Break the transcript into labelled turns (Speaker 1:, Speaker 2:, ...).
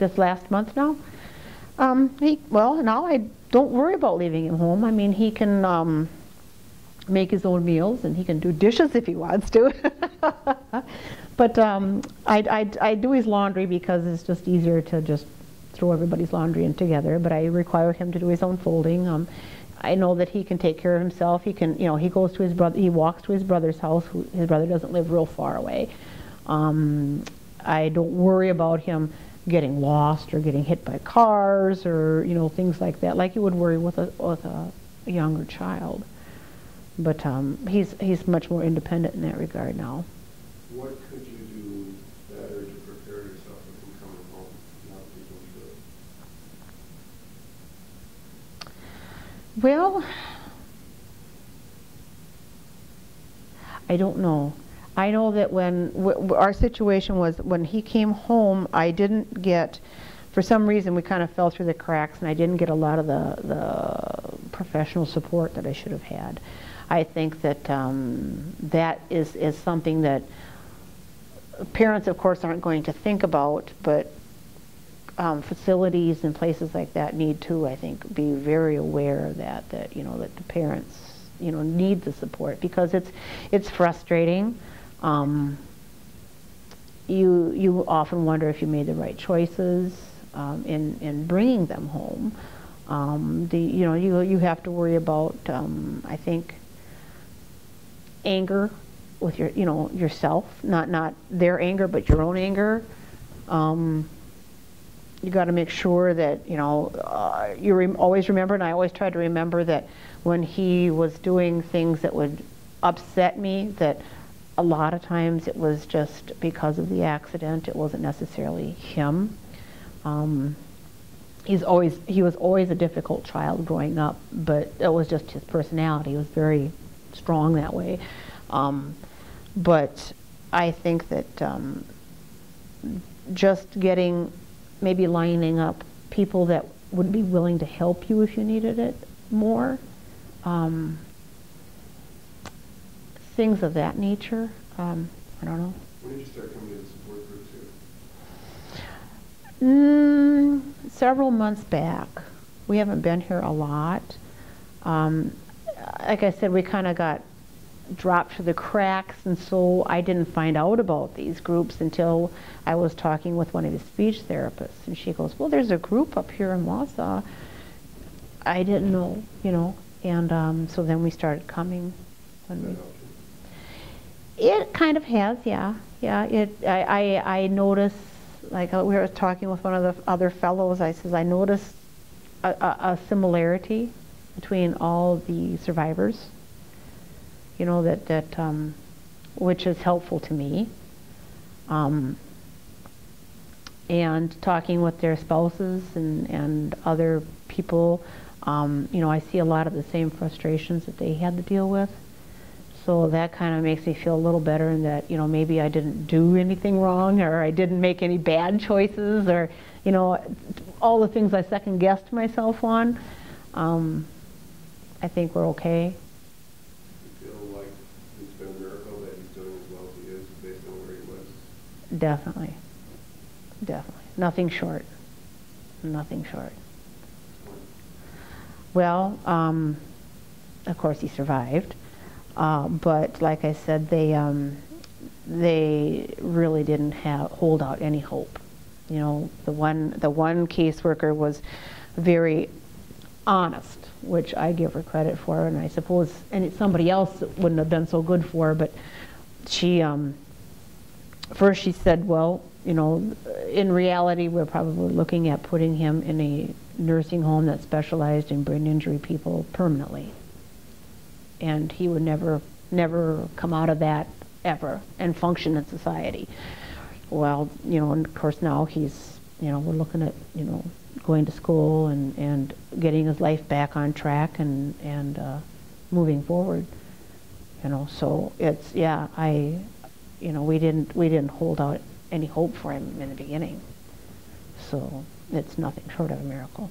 Speaker 1: this last month now. Well, now I don't worry about leaving him home. I mean, he can make his own meals, and he can do dishes if he wants to. But I do his laundry because it's just easier to just throw everybody's laundry in together. But I require him to do his own folding. I know that he can take care of himself. He can, he goes to his brother. He walks to his brother's house. His brother doesn't live real far away. I don't worry about him getting lost or getting hit by cars or things like that, like you would worry with a younger child. But he's much more independent in that regard now.
Speaker 2: What could you do better to prepare yourself for him coming home now that he's going through it?
Speaker 1: Well, I don't know. I know that when our situation was when he came home, I didn't get, for some reason we kind of fell through the cracks, and I didn't get a lot of the professional support that I should have had. I think that that is something that parents, of course, aren't going to think about, but facilities and places like that need to, I think, be very aware of that that the parents need the support, because it's frustrating. You often wonder if you made the right choices in bringing them home. You have to worry about I think anger with yourself, not their anger, but your own anger. You got to make sure that you always remember, and I always try to remember that when he was doing things that would upset me, that a lot of times it was just because of the accident. It wasn't necessarily him. He was always a difficult child growing up, but it was just his personality. He was very strong that way. But I think that just maybe lining up people that would be willing to help you if you needed it more. Things of that nature. I don't know.
Speaker 2: When did you start coming to the support groups here?
Speaker 1: Several months back. We haven't been here a lot. Like I said, we kind of got dropped through the cracks, and so I didn't find out about these groups until I was talking with one of his speech therapists, and she goes, well, there's a group up here in Wausau. I didn't know, and so then we started coming. It kind of has, yeah. I noticed, like we were talking with one of the other fellows, I noticed a similarity between all the survivors, which is helpful to me. And talking with their spouses and other people, I see a lot of the same frustrations that they had to deal with. So that kind of makes me feel a little better in that, maybe I didn't do anything wrong, or I didn't make any bad choices, or, all the things I second-guessed myself on. I think we're okay.
Speaker 2: You feel like it's been a miracle that he's doing as well as he is based on where he was?
Speaker 1: Definitely. Nothing short. Well, of course he survived. But like I said, they really didn't hold out any hope. The one caseworker was very honest, which I give her credit for, and I suppose somebody else wouldn't have been so good for. But she first she said, well, in reality, we're probably looking at putting him in a nursing home that specialized in brain injury people permanently. And he would never come out of that ever and function in society. Well, and of course now he's, we're looking at, going to school and getting his life back on track and moving forward. So it's, yeah, we didn't hold out any hope for him in the beginning. So it's nothing short of a miracle.